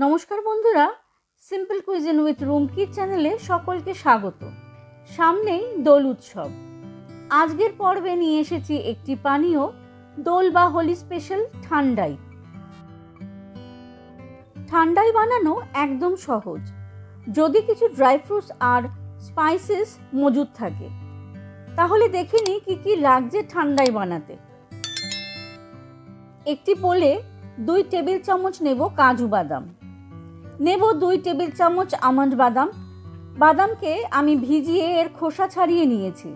নমস্কার বন্ধুরা, simple cuisine with Rumki চ্যানেলে সকলকে স্বাগত। সামনেই দোল উৎসব। আজকের পর্বে নিয়ে এসেছি একটি পানীয়, দোল বা হোলি স্পেশাল ঠান্ডাই। ঠান্ডাই বানানো একদম সহজ, যদি কিছু ড্রাই ফ্রুটস আর স্পাইসেস মজুদ থাকে। তাহলে দেখে নিই কি কি লাগছে ঠান্ডাই বানাতে। একটি বোলে 2 টেবিল চামচ নেব কাজু বাদাম, নেব 2 টেবিল চামচ আমন্ড বাদাম। বাদামকে আমি ভিজিয়ে এর খোসা ছাড়িয়ে নিয়েছি।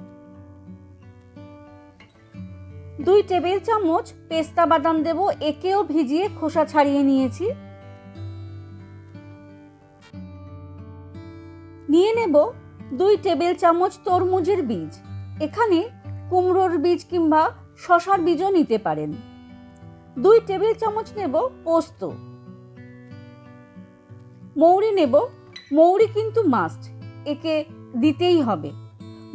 2 টেবিল চামচ পেস্তা বাদাম দেব, একেও ভিজিয়ে খোসা ছাড়িয়ে নিয়েছি। নিয়ে নেব 2 টেবিল চামচ তরমুজের বীজ, এখানে কুমড়োর বীজ কিংবা শসার বীজও নিতে পারেন। 2 টেবিল চামচ নেব পোস্ত। মৌরি নেব, মৌরি কিন্তু মাস্ট, একে দিতেই হবে।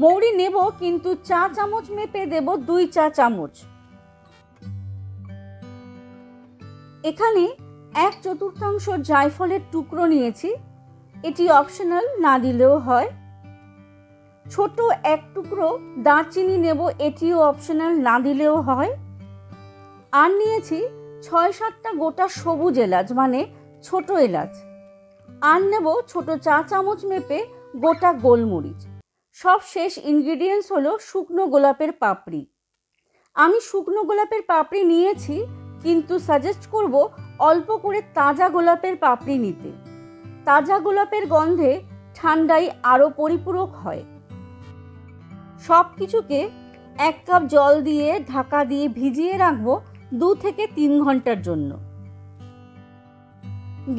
মৌরি নেব কিন্তু চা চামচ মেপে দেব 2 চা চামচ। এখানে 1/4 জায়ফলের টুকরো নিয়েছি, এটি অপশনাল, না দিলেও হয়। ছোট 1 টুকরো দারচিনি নেব, এটিও অপশনাল, না দিলেও হয়। আর নিয়েছি 6-7টা গোটা সবুজ এলাচ, মানে ছোট এলাচ। আর নেব ছোট চা চামচ মেপে গোটা গোলমরিচ। সব শেষ ইনগ্রিডিয়েন্টস হলো শুকনো গোলাপের পাপড়ি। আমি শুকনো গোলাপের পাপড়ি নিয়েছি, কিন্তু সাজেস্ট করব অল্প করে তাজা গোলাপের পাপড়ি নিতে। তাজা গোলাপের গন্ধে ঠান্ডাই আরও পরিপূরক হয়। সব কিছুকে 1 কাপ জল দিয়ে ঢাকা দিয়ে ভিজিয়ে রাখবো 2 থেকে 3 ঘন্টার জন্য।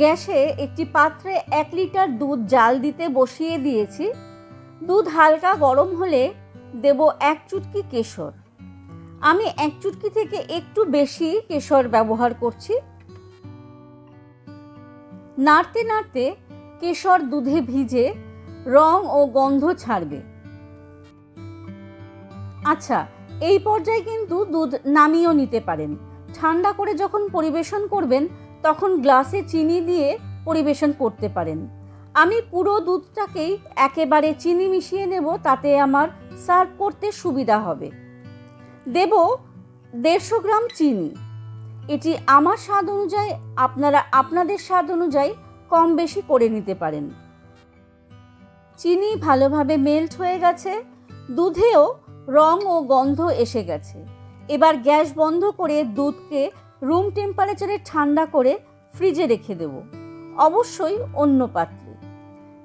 গ্যাসে একটি পাত্রে 1 লিটার দুধ জাল দিতে বসিয়ে দিয়েছি। দুধ হালকা গরম হলে দেব 1 চুটকি কেশর। আমি 1 চুটকি থেকে একটু বেশি কেশর ব্যবহার করছি। নাড়তে নাড়তে কেশর দুধে ভিজে রং ও গন্ধ ছাড়বে। আচ্ছা, এই পর্যায়ে কিন্তু দুধ নামিয়েও নিতে পারেন। ঠান্ডা করে যখন পরিবেশন করবেন তখন গ্লাসে চিনি দিয়ে পরিবেশন করতে পারেন। আমি পুরো দুধটাকেই একেবারে চিনি মিশিয়ে নেব, তাতে আমার সার্ভ করতে সুবিধা হবে। দেব 150 গ্রাম চিনি। এটি আমার স্বাদ অনুযায়ী, আপনারা আপনাদের স্বাদ অনুযায়ী কম বেশি করে নিতে পারেন। চিনি ভালোভাবে মেল্ট হয়ে গেছে, দুধেও রং ও গন্ধ এসে গেছে। এবার গ্যাস বন্ধ করে দুধকে রুম টেম্পারেচারে ঠান্ডা করে ফ্রিজে রেখে দেব, অবশ্যই অন্য পাত্রে।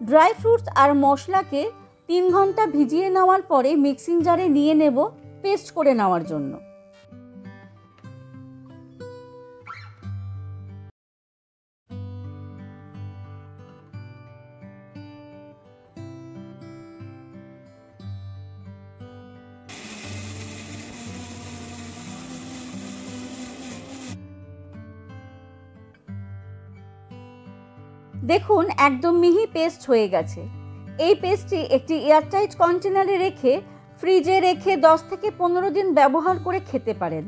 ড্রাই ফ্রুটস আর মশলাকে 3 ঘন্টা ভিজিয়ে নেওয়ার পরে মিক্সিং জারে নিয়ে নেব পেস্ট করে নেওয়ার জন্য। দেখুন, একদম মিহি পেস্ট হয়ে গেছে। এই পেস্টটি একটি এয়ারটাইট কন্টেনারে রেখে ফ্রিজে রেখে 10 থেকে 15 দিন ব্যবহার করে খেতে পারেন।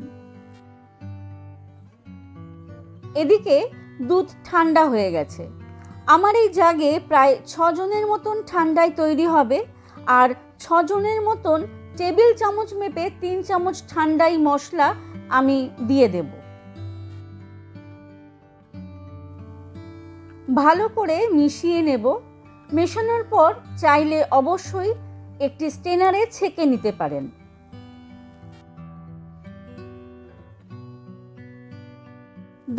এদিকে দুধ ঠান্ডা হয়ে গেছে। আমার এই জাগে প্রায় 6 জনের মতন ঠান্ডাই তৈরি হবে। আর 6 জনের মতন টেবিল চামচ মেপে 3 চামচ ঠান্ডাই মশলা আমি দিয়ে দেব। ভালো করে মিশিয়ে নেব। মেশানোর পর চাইলে অবশ্যই একটি স্ট্রেনারে ছেঁকে নিতে পারেন।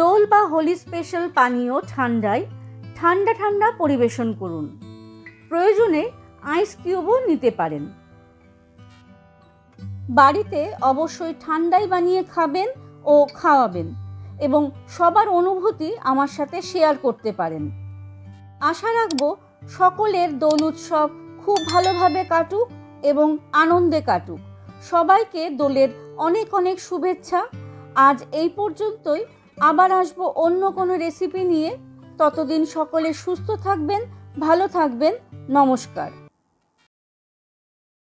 দোল বা হোলি স্পেশাল পানীয় ঠান্ডায় ঠান্ডা ঠান্ডা পরিবেশন করুন। প্রয়োজনে আইস কিউবও নিতে পারেন। বাড়িতে অবশ্যই ঠান্ডাই বানিয়ে খাবেন ও খাওয়াবেন, এবং সবার অনুভূতি আমার সাথে শেয়ার করতে পারেন। আশা রাখব সকলের দোল উৎসব খুব ভালোভাবে কাটুক এবং আনন্দে কাটুক। সবাইকে দোলের অনেক অনেক শুভেচ্ছা। আজ এই পর্যন্তই, আবার আসবো অন্য কোনো রেসিপি নিয়ে। ততদিন সকলে সুস্থ থাকবেন, ভালো থাকবেন। নমস্কার।